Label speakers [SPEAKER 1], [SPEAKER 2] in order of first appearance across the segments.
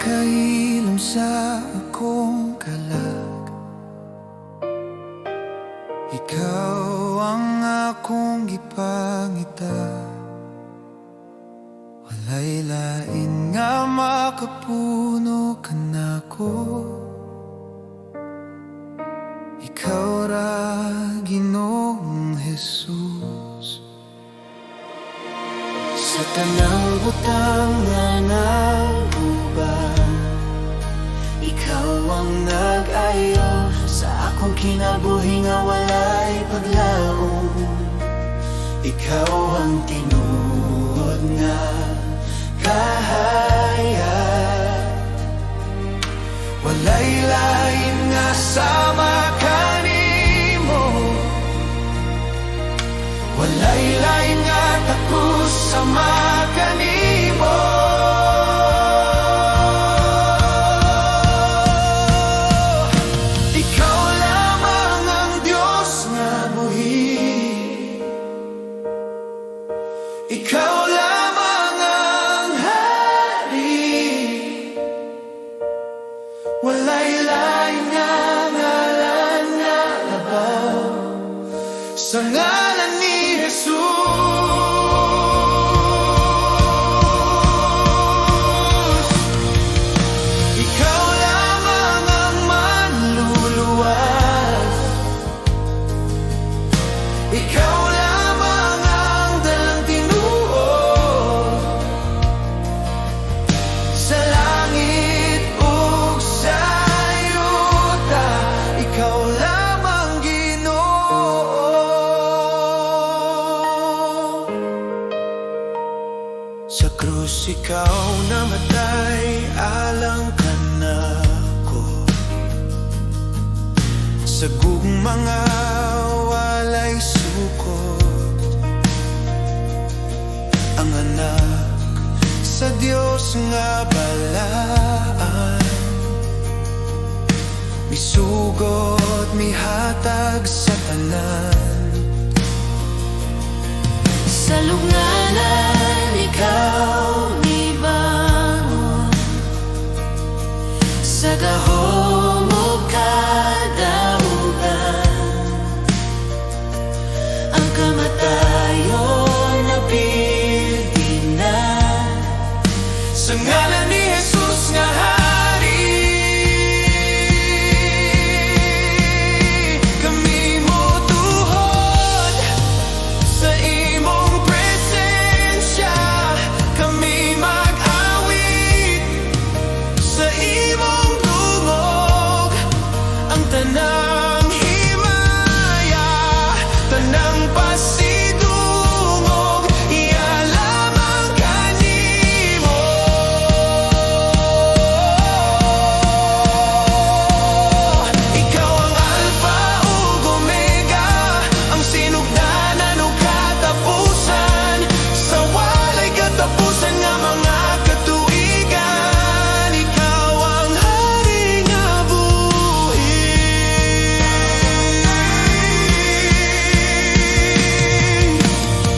[SPEAKER 1] makailom sa akong kalag. Ikaw ang akong gipangita, walay lain nga makapuno ka nako. Ikaw ra Ginoong Jesus. Sa tanang butang nga naguban, ikaw ang nag-ayo sa akong kinabuhi nga walay paglaom. Ikaw ang tinuod nga kahaya, walay lain nga sama kanimo, walay lain nga takus sama kanimo. Ikaw lamang ang Diyos nga buhi, ikaw lamang ang hari, walay lain nga ngalan nga labaw sa ngalan ni Jesus. Ikaw lamang ang manluluwas, ikaw lamang ang dalang tinuod sa langit ug sa yuta. Ikaw lamang Ginoo. Sa krus ikaw namatay alang ka nako, sa gugma nga walay sukot. Ang anak sa Dios nga balaan, misugot mihatag sa tanan. Sa lugnanan ikaw nibangon, sa gahom ug kadaugan. Ang kamatayon napildi na sa ngalan ni Jesus nga hari. Kami motuhod sa imong presensya, kami mag-awit sa imong tungog. Ang tanang himaya, tanang pasidungog, iya lamang kanimo. Ikaw ang Alpha ug Omega, ang sinugdanan ug katapusan, sa walay katapusan nga mga katuigan. Ikaw ang hari nga buhi,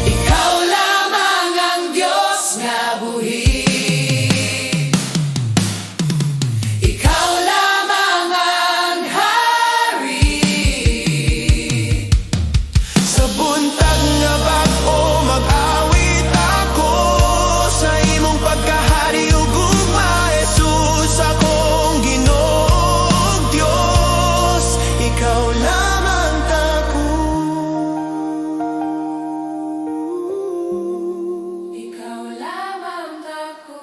[SPEAKER 1] ikaw lamang ang Diyos nga buhi, ikaw lamang ang hari. Sa buntag nga bag-o mag-awit ako sa imong pagkahari ug gugma, Jesus, akong Ginoong Diyos. Ikaw lamang tako, ikaw lamang tako.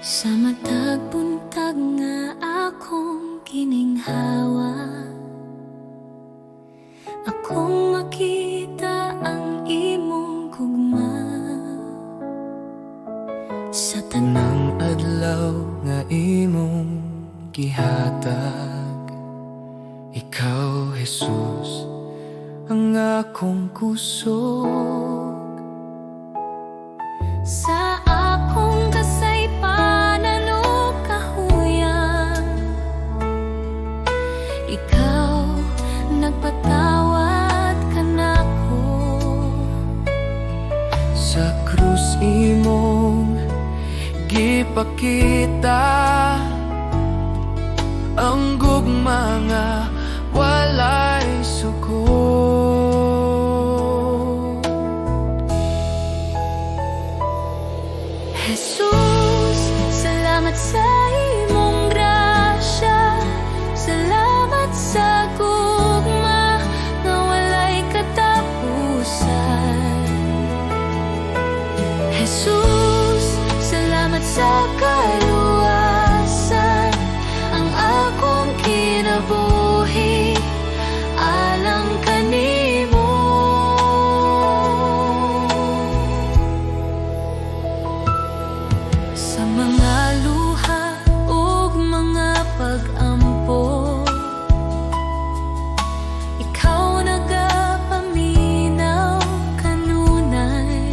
[SPEAKER 2] Sa matag buntag nga akong kininghawa, akong makita ang imong gugma. Sa tanang
[SPEAKER 1] adlaw nga imong gihatag,
[SPEAKER 2] kusog sa akong kasaypanan o kahuyang. Ikaw nagpatawad ka nako.
[SPEAKER 1] Sa krus imong gipakita ang gugma nga walay suko.
[SPEAKER 2] Jesus, salamat sa imong grasya. Salamat sa gugma nga walay katapusan. Jesus, salamat sa kaluwasan. Ang akong kinabuhi alang kanimo. Sa mga luha ug mga pag-ampo, ikaw nagapaminaw kanunay.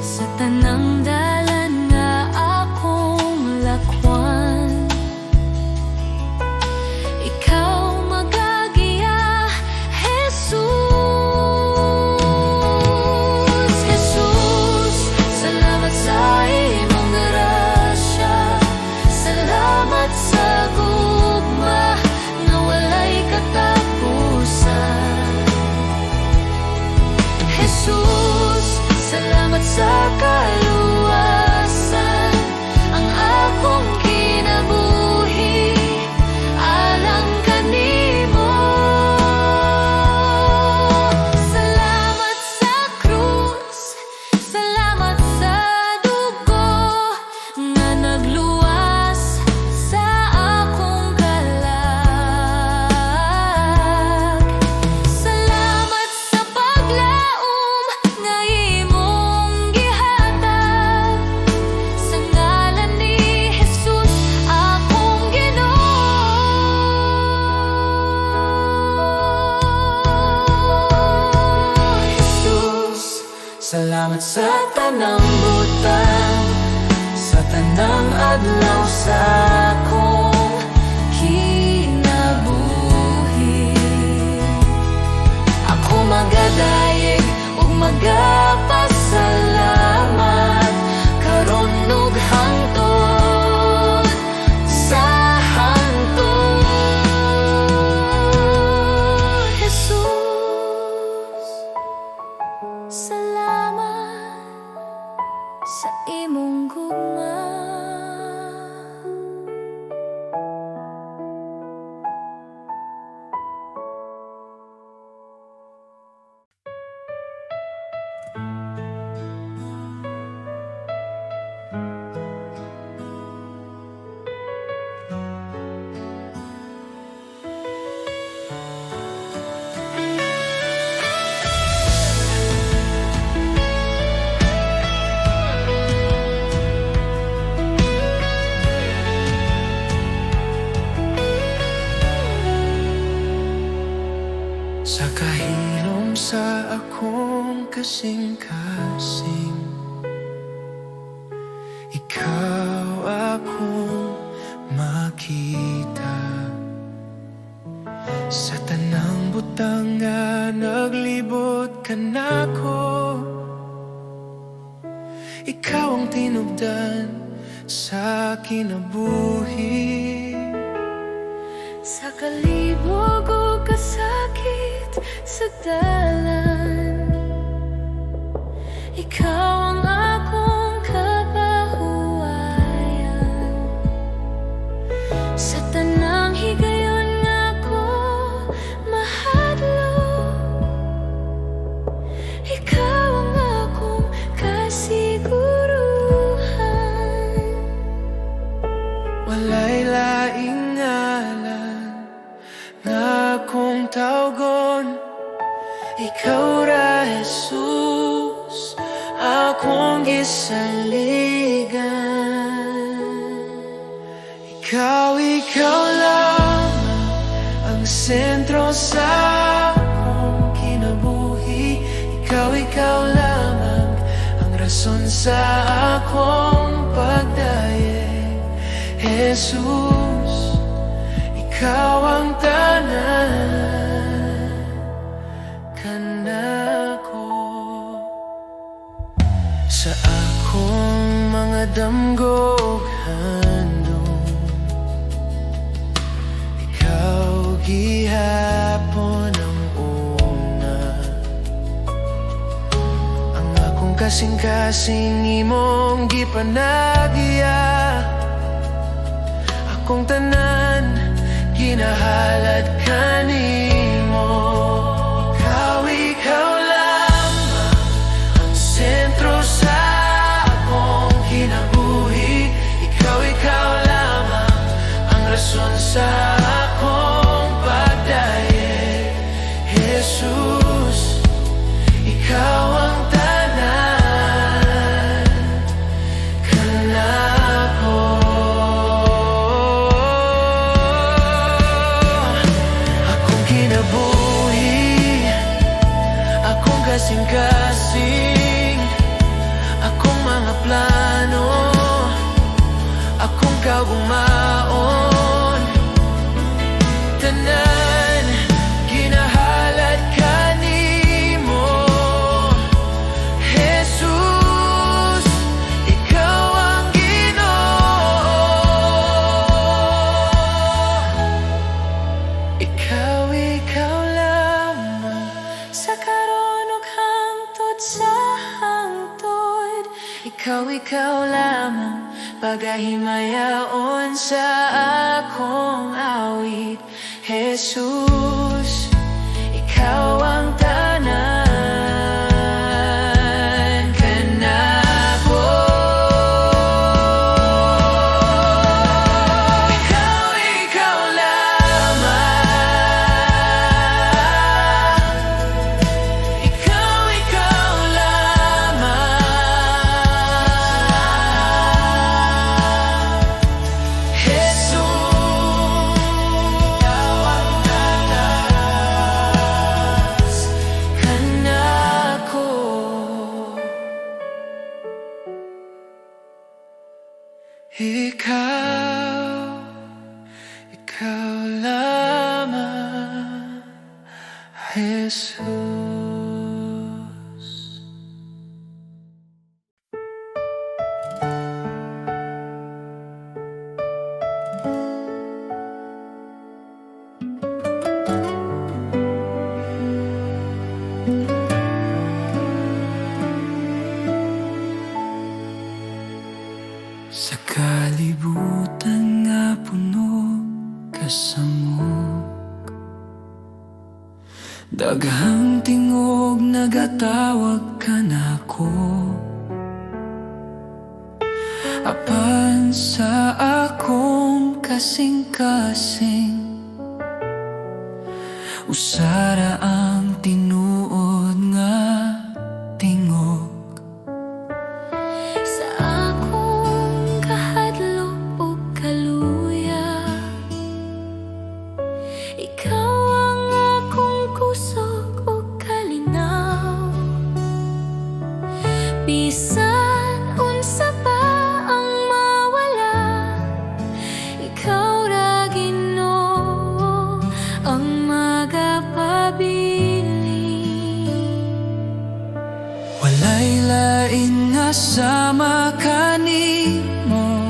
[SPEAKER 2] Sa tanang dalan nga akong lakwan, ikaw magagiya, Jesus. Jesus, salamat sa imong grasya. Salamat sa gugma nga walay katapusan. Jesus, salamat sa kaluwasan. Ang akong kinabuhi alang kanimo. Salamat sa krus, salamat sa dugo nga nagluwas sa akong kalag. Salamat sa paglaom nga imong gihatag. Sa ngalan ni Jesus akong Ginoo.
[SPEAKER 1] Jesus, salamat sa tanang butang, sa tanang adlaw sa akong
[SPEAKER 2] Kinabuhi ako magadayeg ug magapasalamat karon ug hangtod sa hangtod. Jesus, salamat sa imong gugma.
[SPEAKER 1] sa kahilom sa akong kasing-kasing. Ikaw akong makita sa tanang butang nga naglibot ka nako. Ikaw ang tinubdan sa kinabuhi.
[SPEAKER 2] Sa kalibog o kasakit sa dalan, ikaw ang akong kapahuwayan. Sa tanang higayon nga ko mahadlok, ikaw ang akong kasiguruhan.
[SPEAKER 1] Walay laing ngalan nga akong tawgon, ikaw ra Jesus, akong gisaligan. Ikaw lamang ang sentro sa akong kinabuhi. ikaw lamang ang rason sa akong pagdaye. Jesus, ikaw ang tanan kanako. Sa akong mga damgog handog, ikaw gihapon ang una. Ang akong kasing-kasing imong gipanagya, akong tanan ginahalad kanimo. Ikaw lamang ang sentro sa akong kinabuhi. Ikaw lamang ang rason sa akong pagdaye. Jesus, ikaw ang tanan kanako. Akong kinabuhi, akong kasing-kasing, akong mga plano, akong kaumaon, tanan ginahalad kanimo. Jesus, ikaw ang Ginoo. Ikaw lamang
[SPEAKER 2] Sa karon ug hangtod sa hangtod,
[SPEAKER 1] ikaw lamang pagahimayaon sa akong awit. Jesus, ikaw ang tanan kanako. Ikaw lamang, ikaw lamang. Jesus, ikaw ang tanas kanako. Ikaw lamang, Jesus. Sa kalibutan nga puno kasamok, daghang tingog nagatawag ka nako. Apan sa akong kasing-kasing, usara ang tinuod nga tingog.
[SPEAKER 2] sa akong kahadlok ug kaluya, ikaw ang akong kusog ug kalinaw. Bisan unsa pa ang mawala, ikaw ra Ginoo ang magapabiling.
[SPEAKER 1] Walay lain nga sama kanimo,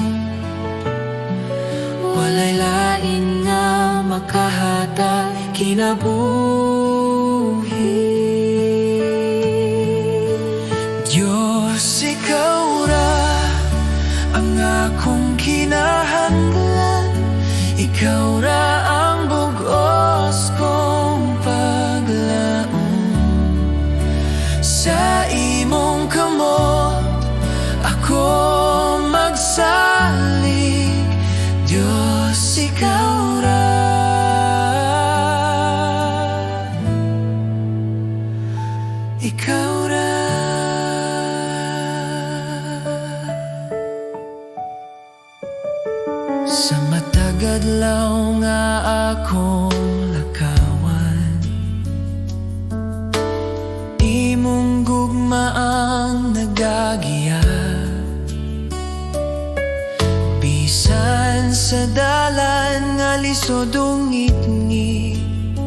[SPEAKER 1] walay lain nga makahatag kinabuhi. Diyos, ikaw ra ang akong kinahanglan, ikaw ra ang bugos kong paglaom. Sa imong kamot ako magsalig. Diyos, ikaw ra, ikaw ra. Sa matagadlaw nga akong lakawan, imong gugma ang nagagiya. Bisan sa dalan nga lisod o ngit-ngit,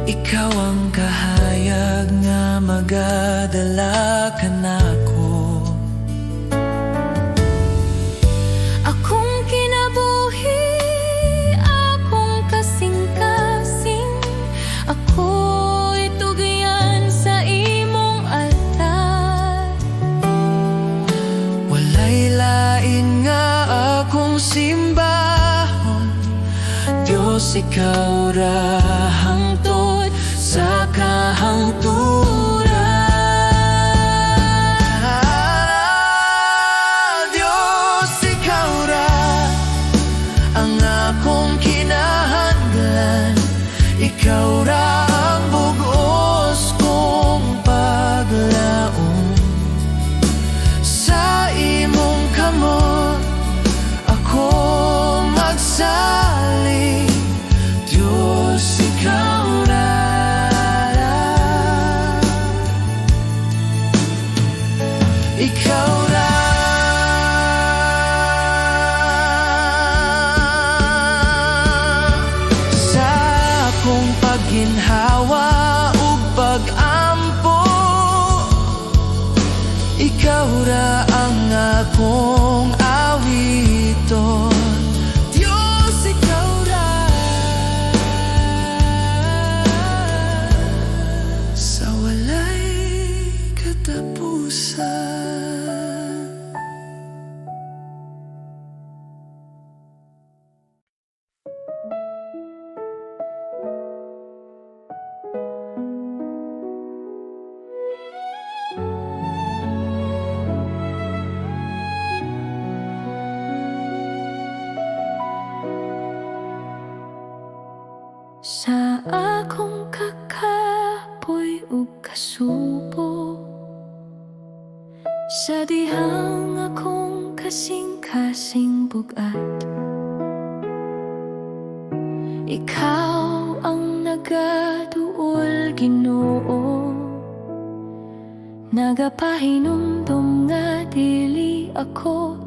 [SPEAKER 1] ikaw ang kahayag nga magadala ka nako.
[SPEAKER 2] Akong kinabuhi, akong kasing-kasing, ako'y tugyan sa imong altar.
[SPEAKER 1] Walay lain nga akong simbahon, Diyos ikaw ra hangtod sa kahangturan. Diyos ikaw ra ang akong kinahanglan, ikaw ra ang bugos kong paglaom. Sa imong kamot ako magsalig, Diyos ikaw ra. Ikaw ra. Sa akong pagginhawa ug pag-ampo, ikaw ra ang akong awiton. Diyos ikaw ra. Sa walay katapusan.
[SPEAKER 2] Sa akong kakapoy ug kasubo, sa dihang akong kasing-kasing bugat, ikaw ang nagaduol, Ginoo. Nagapahinumdum nga dili ako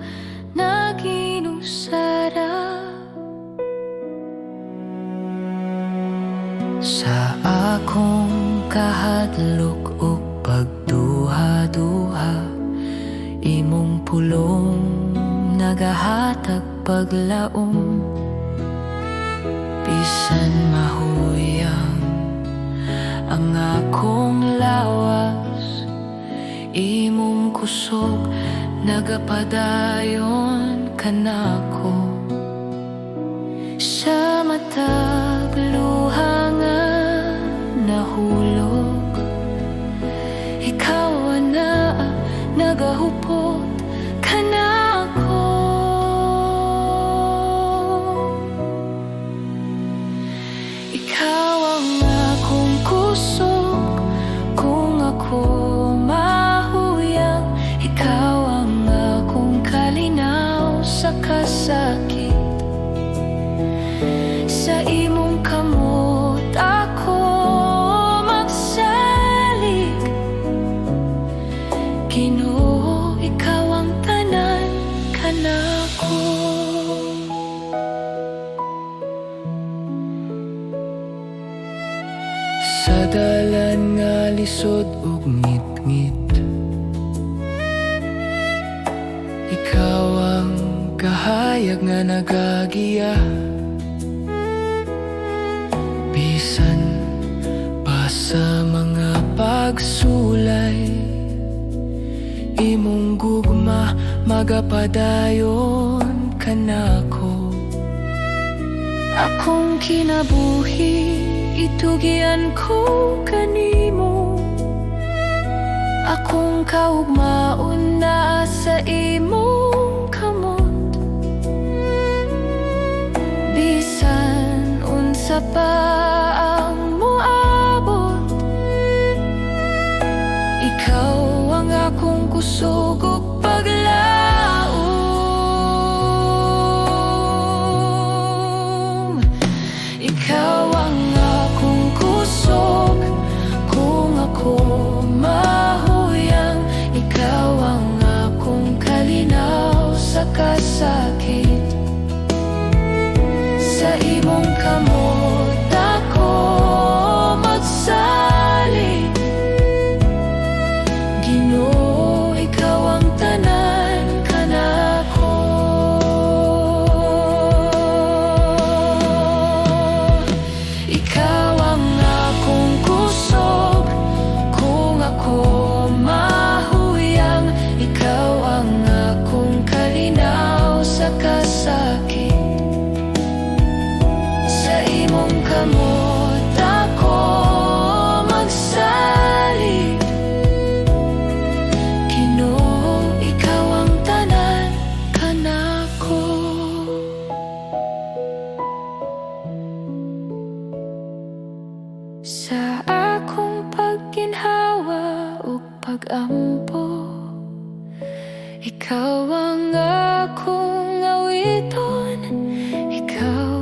[SPEAKER 2] naginusara.
[SPEAKER 1] Sa akong kahadlok ug pagduha-duha, imong pulong nagahatag paglaom. Bisan mahuyang ang akong lawas, imong kusog nagapadayon kanako. Sa matag luha nga nahulog, ikaw na nagahupot kanako. Ikaw ang akong kusog kung ako mahuyang, ikaw ang akong kalinaw sa kasakit. Sa imong kamot ako magsalig, Ginoo, ikaw ang tanan kanako. Sa dalan nga lisod ug ngit-ngit, ikaw ang kahayag nga nagagiya. Bisan pa sa mga pagsulay, imong gugma magapadayon kanako. Akong kinabuhi, itugyan ko kanimo. Akong kaugmaon na sa imong kamot. Bisan unsa pa ang moabot, ikaw ang akong kusog ug paglaom. Ikaw ang akong kusog kung ako mahuyang,
[SPEAKER 2] pag-ampo. Ikaw ang akong awiton, ikaw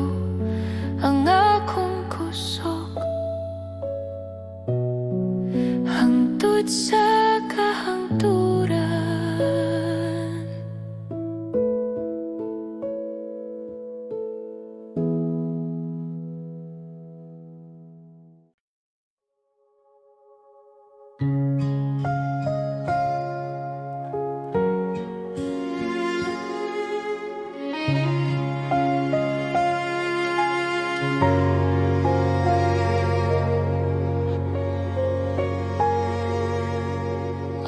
[SPEAKER 2] ang akong kusog, hangtod sa kahangturan.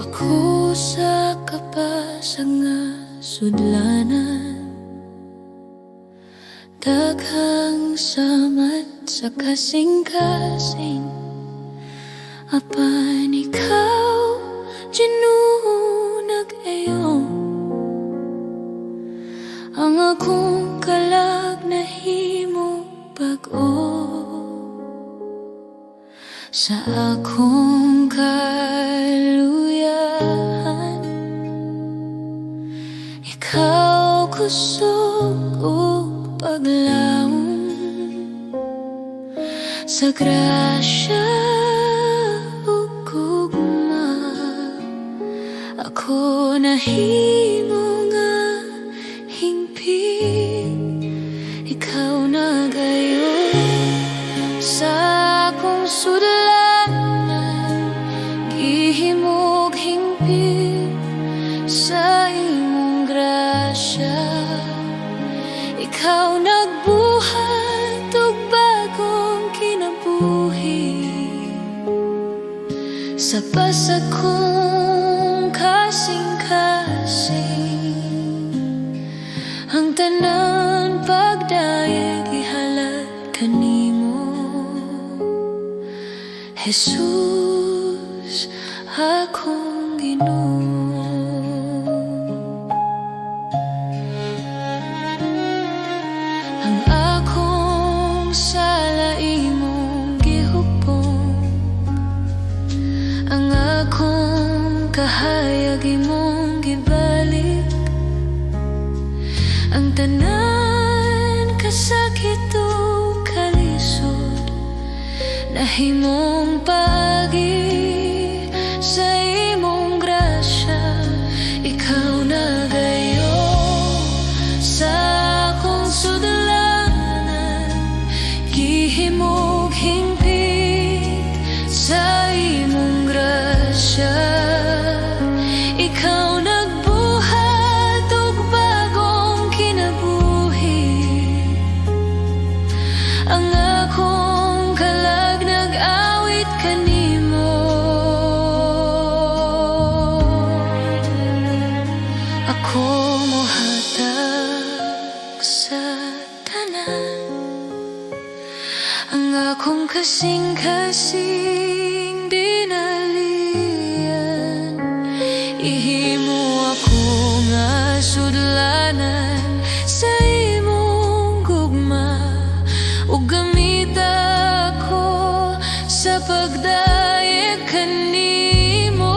[SPEAKER 2] Ako sa kapasag nga sudlanan, daghang samat sa kasing-kasing. Apan ikaw, Ginoo, nag-ayong ang akong kalag nahimo bag-o sa akong kaluyahan. Ikaw kusog o paglaom sa grasya o gugma. Ako nahimo nga hingpit, ikaw nagayon sa akong sudlanan. Gihimog hingpit sa imong grasya. Ikaw nagbuhat og bagong kinabuhi sa pasag kong kasing-kasing. Ang tanan pagdayeg ihalad kanimo, Jesus, akong Ginoo. Ang akong sala imong gihupong, ang akong kahayag imong gibalik. Ang tanan kasakit o kalisod nahimong paagi sa imong grasya. Ikaw nagayon sa akong sudlanan. Gihimog hingpit sa imong grasya. Ikaw nagbuhat og bagong kinabuhi. Ang akong kalag nag-awit kanimo. Ako mohatag sa tanan, ang akong kasing-kasing dinalian. Ihimo ako nga sudlanan sa imong gugma, ug gamit ako sa pagdayeg kanimo.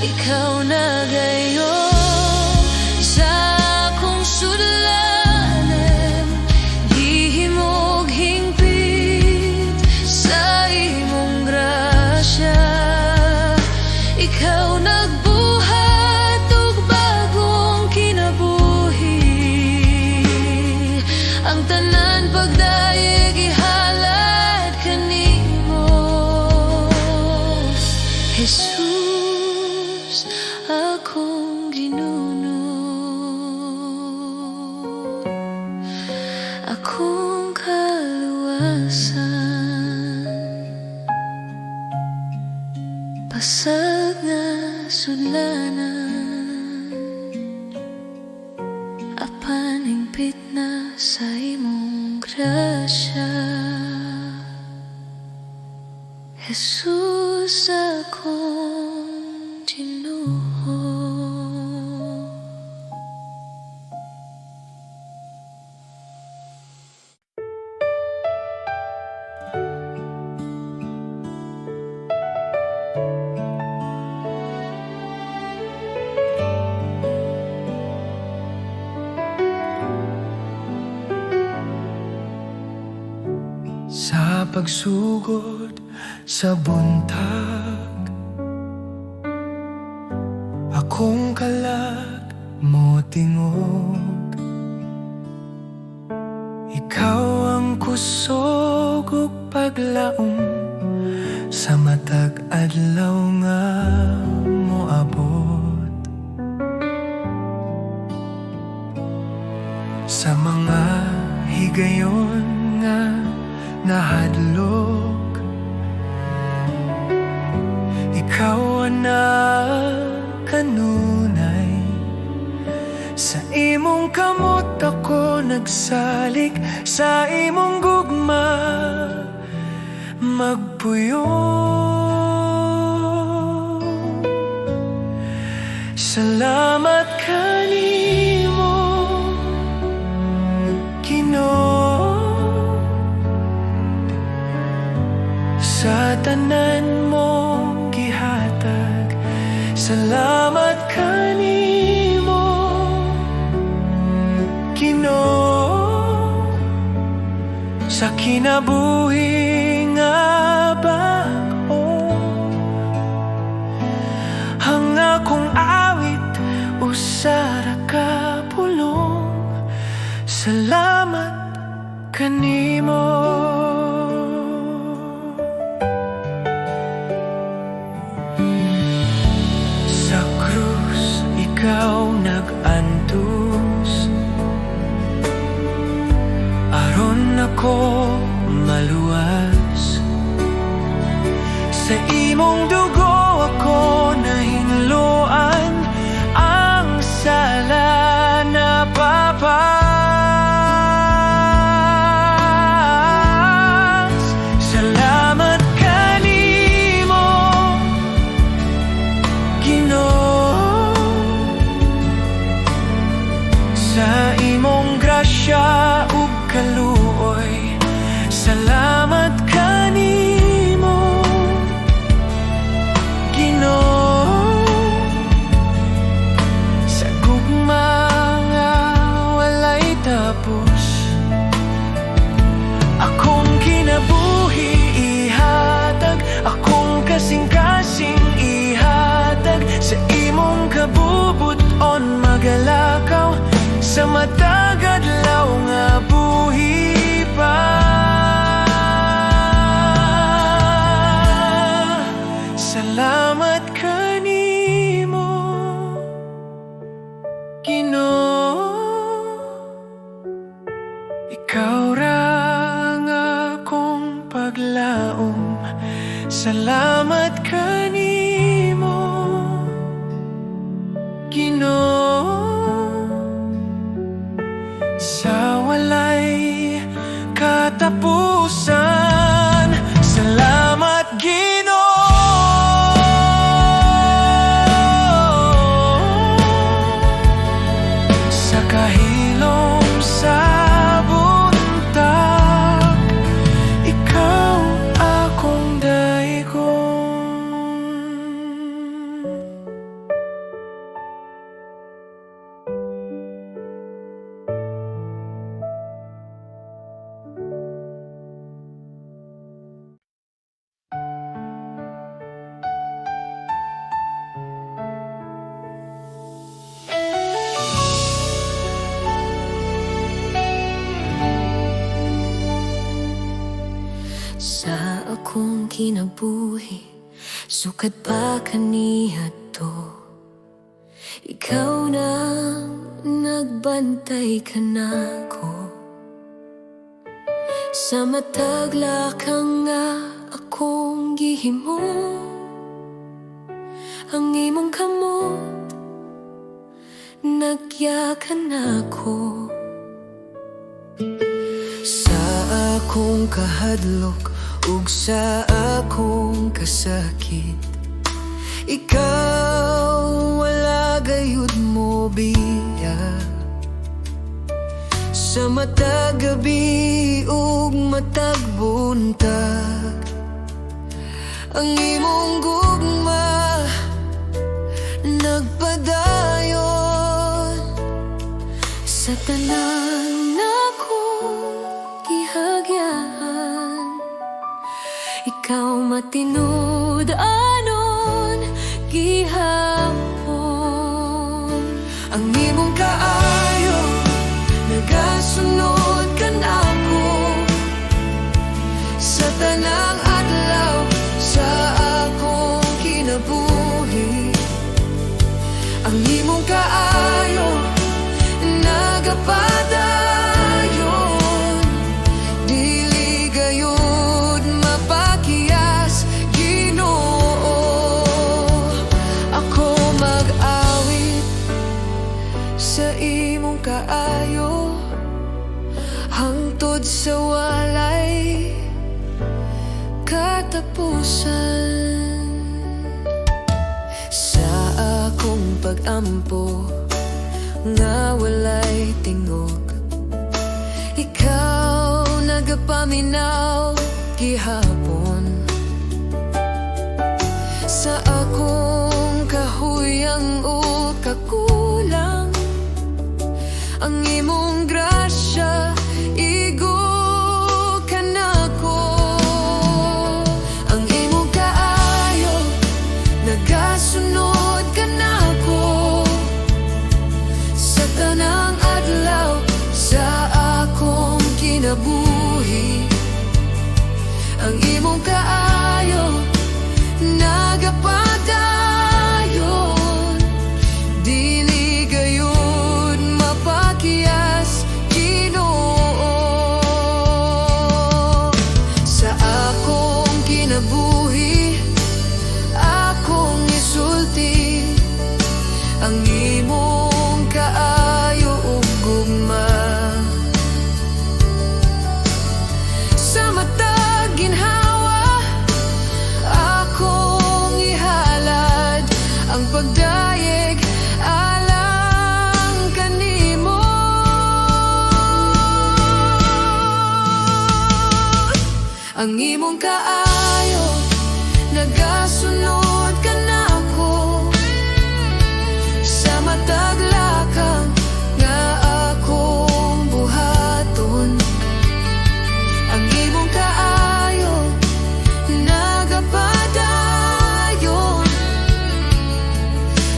[SPEAKER 2] Ikaw nagayon sa akong sudlanan. Gihimog hingpit sa imong grasya. Ikaw nagbuhat og bagong kinabuhi. Ang tanan pagdayeg ihalad kanimo, Jesus, akong Ginuno. Akong kaluwasan, pasag nga sudlanan. Apan hingpit na sa imong grasya. Jesus, akong Ginoo.
[SPEAKER 1] pagsugod sa buntag. Akong kalag mo tingog, ikaw ang kusog ug paglaom sa matag adlaw nga moabot. Sa mga higayon nga nahadlok, ikaw ana kanunay. Sa imong kamot ako nagsalik, sa imong gugma magpuyo. Salamat kanimo Ginoo, sa tanan mong gihatag. Salamat kanimo Ginoo, sa kinabuhi nga bag-o. Ang akong awit usara ka pulong. Salamat kanimo. Sa krus ikaw nag-antos, aron ako maluwas. Sa imong dugo ako nahingloan, ang sala na papas. Salamat kanimo Ginoo, sa imong grasya ug kaluoy. Salamat kanimo Ginoo, sa gugma nga walay tapos. Akong kinabuhi ihatag, akong kasing-kasing ihatag. Sa imong kabubuton magalakaw, sa matag adlaw nga buhi pa. Salamat kanimo Ginoo, ikaw ra ang akong paglaom. Salamat kanimo Ginoo, sa walay katapusan. Salamat Ginoo, sa kahilom sa buntag. Ikaw akong daigon.
[SPEAKER 2] Sa akong kinabuhi, sukad pa kaniya to. Ikaw na nagbantay ka nako. Sa matagla ka nga akong gihimo, ang imong kamot nagyakan ako. Sa akong kahadlok ug sa akong kasakit, ikaw wala gayud mo biya. Sa matag gabi ug matag buntag, ang imong gugma nagpadayon. Sa tanan akong gihagyan, ikaw matinud anon gihapon.
[SPEAKER 1] Ang imong kaayo nagasunod ka nako sa tanang adlaw sa akong kinabuhi. Ang imong kaayo nagapadayon, dili gayud mapakiyas, Ginoo. Ako mag-awit sa imong kaayo hangtod sa walay katapusan. Sa akong pag-ampo nga walay tingog, ikaw nagapaminaw gihapon. Sa akong kahuyang o kakulang, ang imong grasya igo kanako. Ang imong kaayo nagasunod kanako sa tanang adlaw sa akong kinabuhi. Ang imong kaayo nagapadayon, dili gayud mapakiyas, Ginoo. Sa akong kinabuhi akong isulti ang imong kaayo ug gugma. Sa matag ginhawa akong ihalad ang pagdayeg alang kanimo. Ang imong kaayo nagasunod kanako sa matag lakang nga akong buhaton. Ang imong kaayo nagapadayon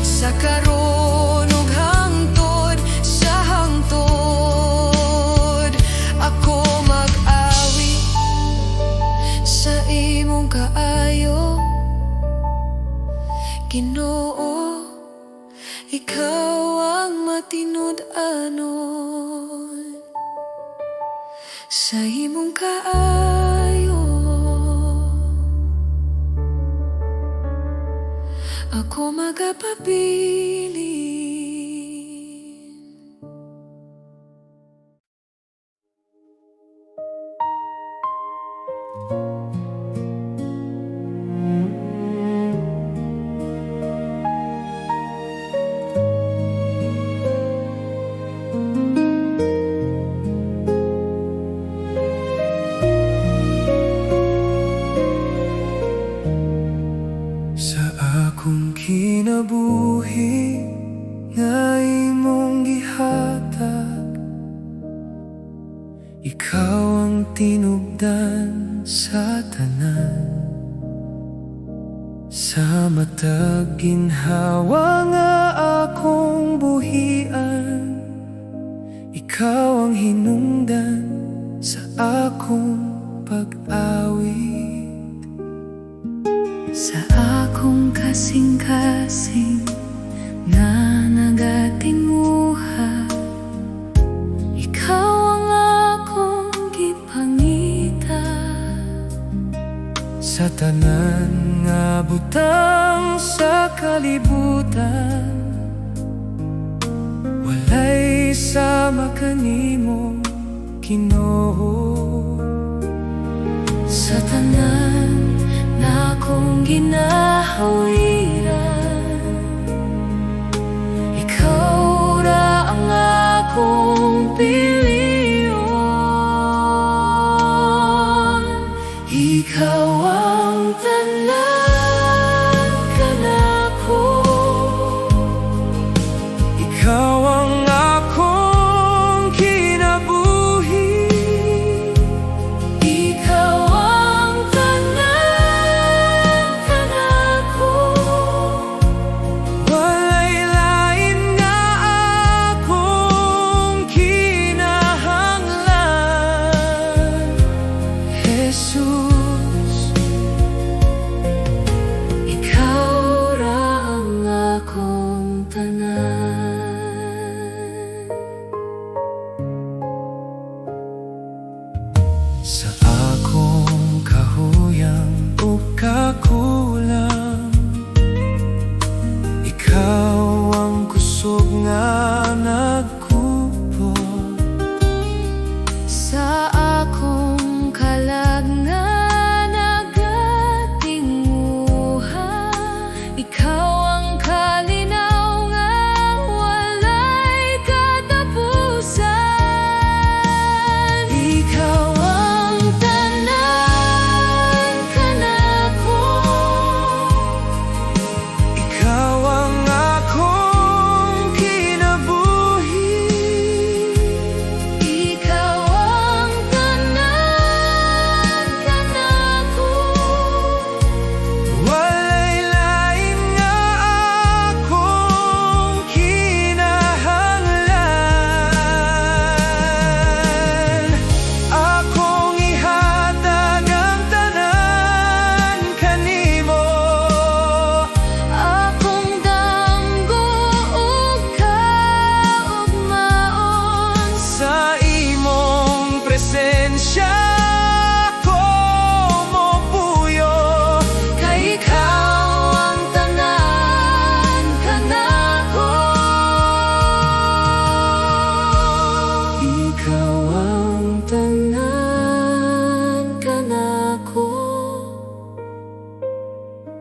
[SPEAKER 1] sa karon ug hangtod sa hangtod. Ako mag-awit sa imong kaayo, Ginoo. Ikaw ang matinud anon sa imong kaayo. Ako magapabilin. Sa akong kinabuhi nga imong gihatag, ikaw ang tinubdan sa tanan. Sa matag ginhawa nga akong buhian, ikaw ang hinungdan sa akong pag-awit.
[SPEAKER 2] Sa akong kasing-kasing na nagatinguha, ikaw ang akong gipangita.
[SPEAKER 1] Sa tanan nga butang sa kalibutan, walay sama kanimo, Ginoo.
[SPEAKER 2] Sa tanan na akong ginahawiran, ikaw ra ang akong piliyon. Ikaw ang tanan kanako,
[SPEAKER 1] Ikaw ang akong kinabuhi.
[SPEAKER 2] ikaw ang tanan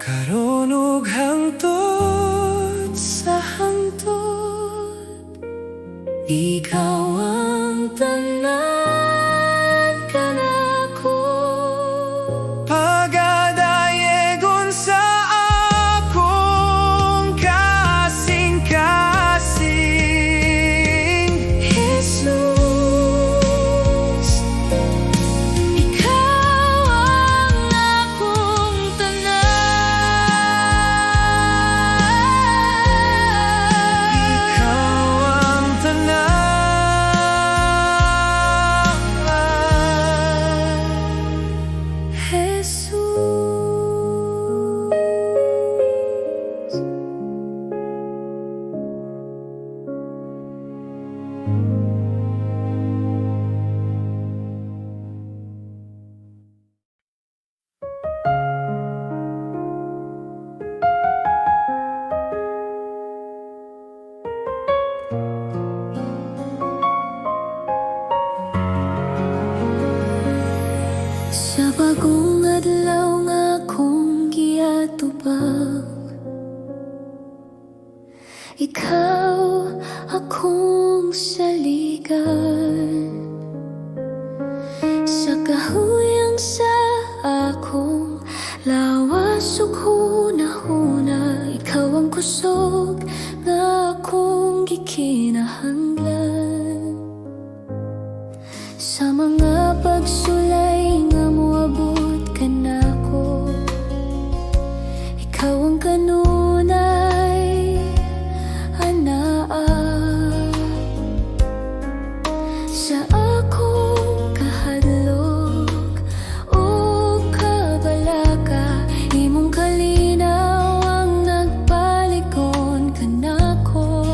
[SPEAKER 1] Karon ug hangtod
[SPEAKER 2] sa hangtod, ikaw ang tanan kanako.
[SPEAKER 1] pagadayegon sa akong kasing-kasing.
[SPEAKER 2] Jesus, ikaw ang akong tanan.
[SPEAKER 1] Ikaw ang tanan.
[SPEAKER 2] Jesus. Sa bagong adlaw nga akong giatubang, ikaw akong saligan. Sa kahuyang sa akong lawas ug hunahuna, ikaw ang kusog nga akong gikinahanglan. Sa mga pagsulay nga moabot ka nako, ikaw ang kanunay anaa. Sa akong kahadlok o kabalaka, imong kalinaw ang nagpalikon kanako.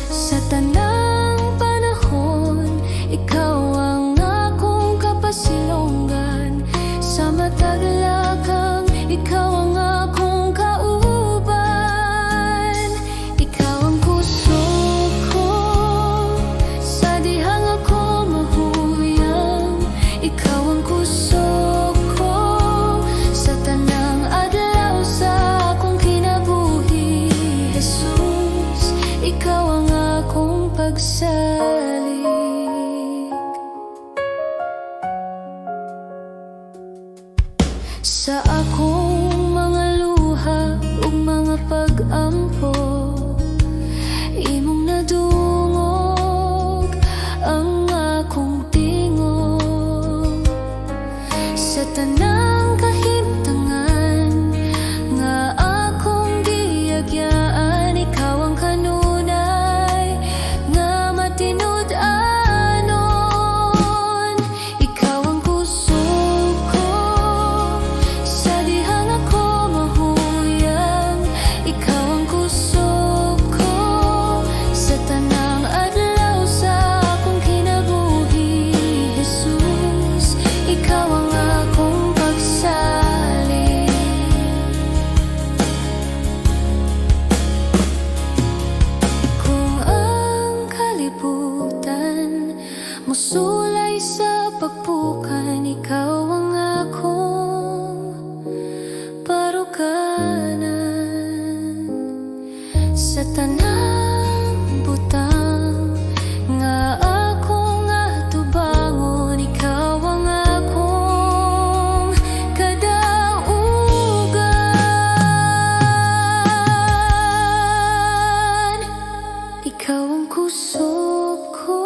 [SPEAKER 2] Sa tanang panahon, ikaw ang akong kapasilongan. Sa matag lakang, ikaw ang akong kauban. Ikaw ang kusog ko sa dihang ako mahuyang. Ikaw ang kusog ko sa tanang adlaw sa akong kinabuhi. Jesus, ikaw ang akong pagsalig. Sa akong mga luha ug mga pag-ampo, imong nadungog ang akong tingog. Sa tanang kahimtangan nga akong giagyaan, ikaw ang kanunay nga matinud-anon. Ikaw ang kusog ko sa dihang ako mahuyang. Ikaw ang kusog ko sa tanang adlaw sa akong kinabuhi. Jesus, ikaw ang akong pagsalig. Kung ang kalibutan musulay sa pagpukan, ikaw ang akong parukanan. Sa tanang butang nga akong atubangon, ikaw ang akong kadaugan. Ikaw ang kusog ko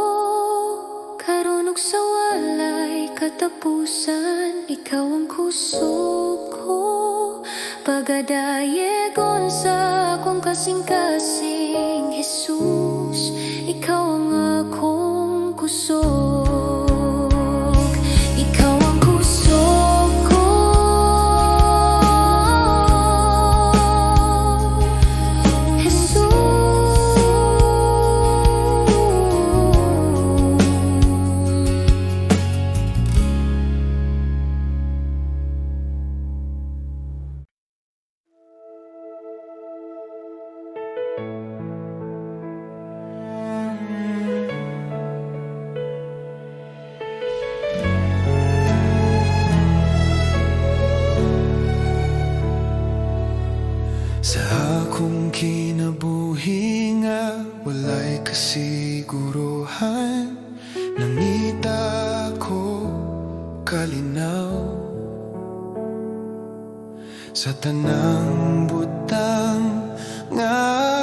[SPEAKER 2] karon ug sa walay katapusan. Ikaw ang kusog ko pagadayegon sa akong kasing-kasing. Jesus, ikaw ang akong kusog. Ikaw ang kusog ko.
[SPEAKER 1] kasiguruhan, nangita ko kalinaw sa tanang butang nga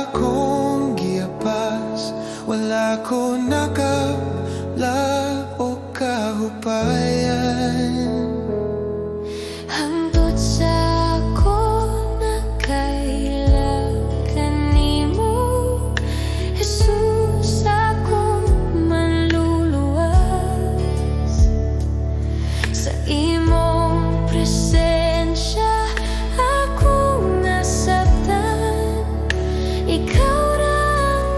[SPEAKER 1] akong giapas. Wala ko nakabla o kahupayan.
[SPEAKER 2] Hangtod sa ako nakailakan nimo, Jesus, akong manluluwas sa imong presensya. Akong nasabtan, ikaw ra ang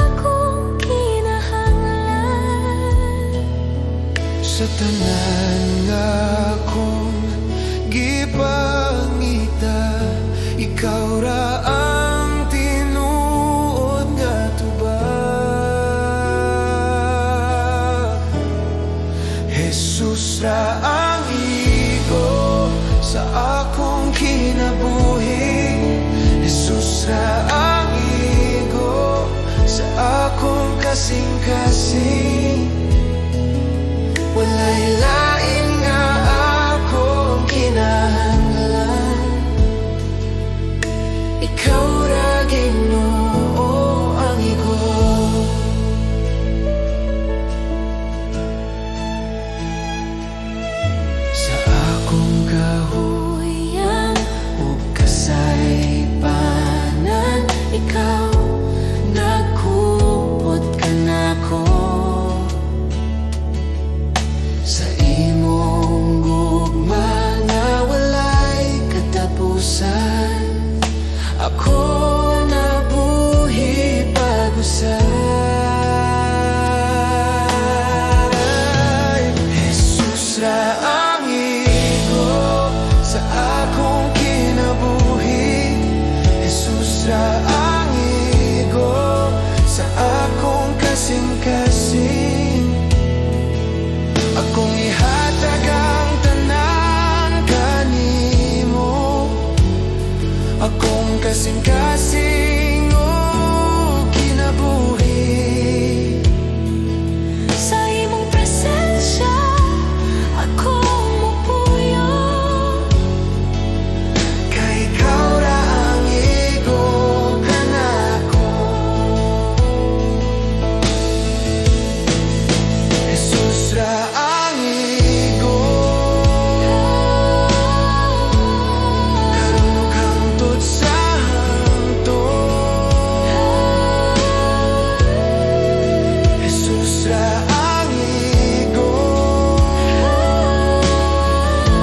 [SPEAKER 2] akong kinahanglan.
[SPEAKER 1] Sa tanan nga akong gipangita, ikaw ra ang tinuod nga tubag. Jesus ra ang igo sa akong kinabuhi. Jesus ra ang igo sa akong kasing-kasing. Walay lain nga akong kinahanglan, ikaw ra Ginoo ang igo. Sa akong kahuyang ug kasaypanan, ikaw nagkuot ka nako. Sa imong gugma nga walay katapusan, ako nabuhi pag-usay. Jesus ra ang igo sa akong kinabuhi. Jesus ra ang igo sa akong kasing-kasing. Akong ihatag ang tanan kanimo, akong kasing-kasing o kinabuhi.
[SPEAKER 2] Sa imong presensya, akong mupuyo.
[SPEAKER 1] Kay ikaw ra ang igo ka nako. Jesus ra ang igo, karon ug hangtod sa hangtod. Jesus ra ang igo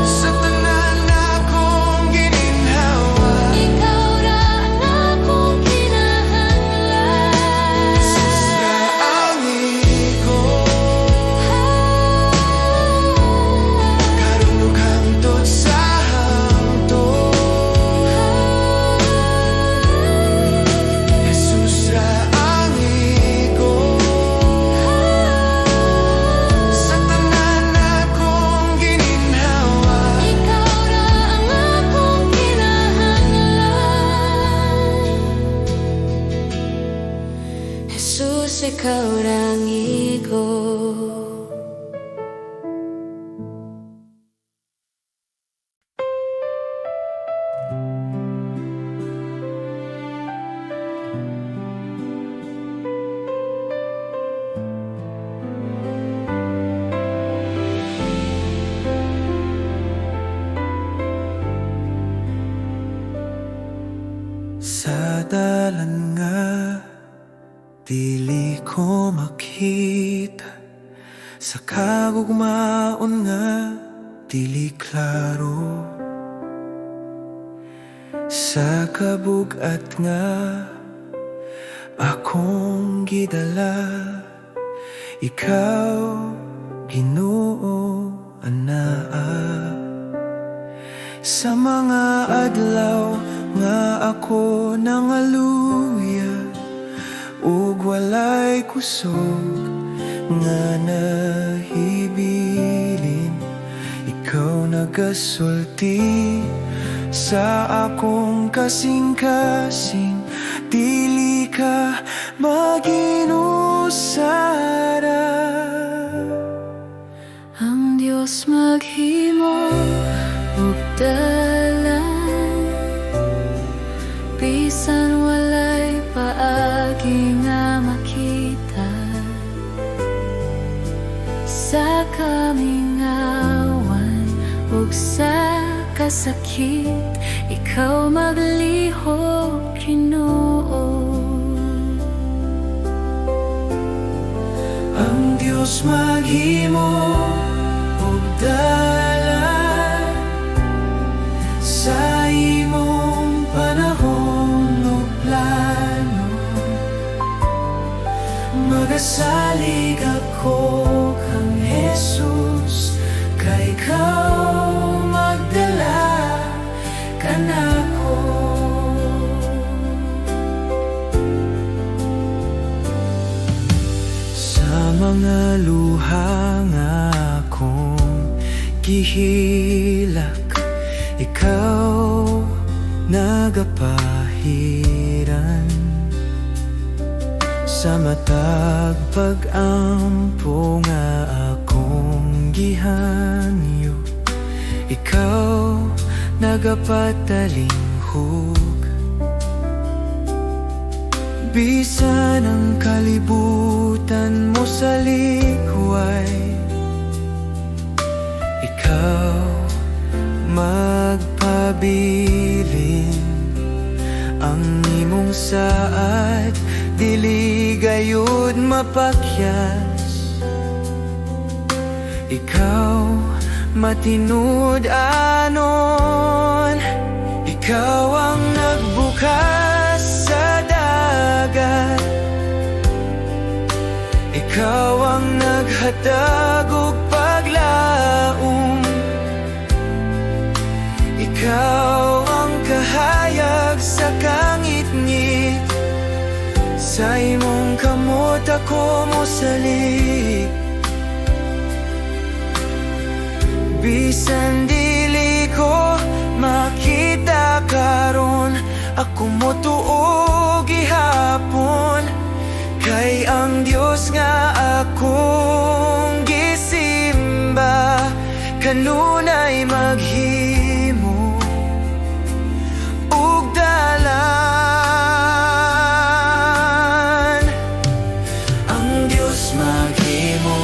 [SPEAKER 1] sa tanan akong gininhawa.
[SPEAKER 2] Ikaw ra ang akong kinahanglan.
[SPEAKER 1] Jesus ra ang igo, karon ug hangtod sa hangtod. Jesus ra ang igo sa tanan akong gininhawa.
[SPEAKER 2] Ikaw ra ang akong kinahanglan. Jesus, ikaw ra ang igo.
[SPEAKER 1] Sa dalan nga dili ko makita, sa kagugmaon nga dili klaro, sa kabugat nga akong gidala, ikaw Ginoo anaa. Sa mga adlaw nga ako nangaluya, ug walay kusog nga nahibilin, ikaw nagasulti sa akong kasing-kasing. dili ka maginusara.
[SPEAKER 2] Ang Diyos maghimo ug dalan, bisan walay paagi nga makita. Sa kamingawan ug sa kasakit, ikaw maglihok, Ginoo.
[SPEAKER 1] Ang Diyos maghimo og dalan sa imong panahon ug plano. Magasalig ako kang Jesus, kay ikaw magdala kanako. Sa mga luha nga akong gihilak, ikaw nagapahiran. Sa matag pag-ampo nga akong gihanyo, ikaw nagapatalinghog. Bisan ang kalibutan mo sa likway, ikaw magpabilin. Ang imong saad dili gayud mapakyas. Ikaw matinud anon, ikaw ang nagbukas sa dagat, ikaw ang naghatag og paglaom, ikaw ang kahayag sa kangit-ngit. Sa imong kamot ako mosalig, bisan dili ko makita karon, ako motuo gihapon. Kay ang Diyos nga akong gisimba, kanunay maghimo ug dalan. Ang Diyos maghimo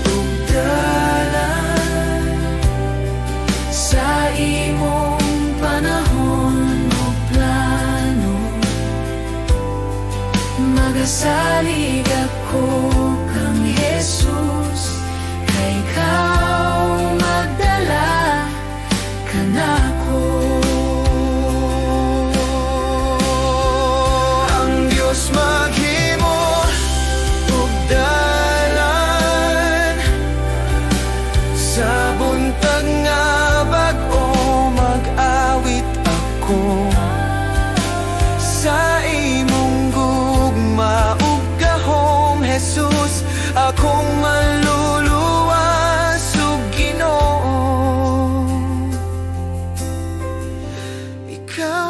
[SPEAKER 1] ug dalan sa imong panahon ug plano. Magasalig ako kang Jesus, kay ikaw magdala kanako. Ang Diyos maghimo ug dalan sa buntag nga bag-o, mag-awit ako sa imong gugma ug gahom, Jesus. Akong maluluwas ug Ginoo, ikaw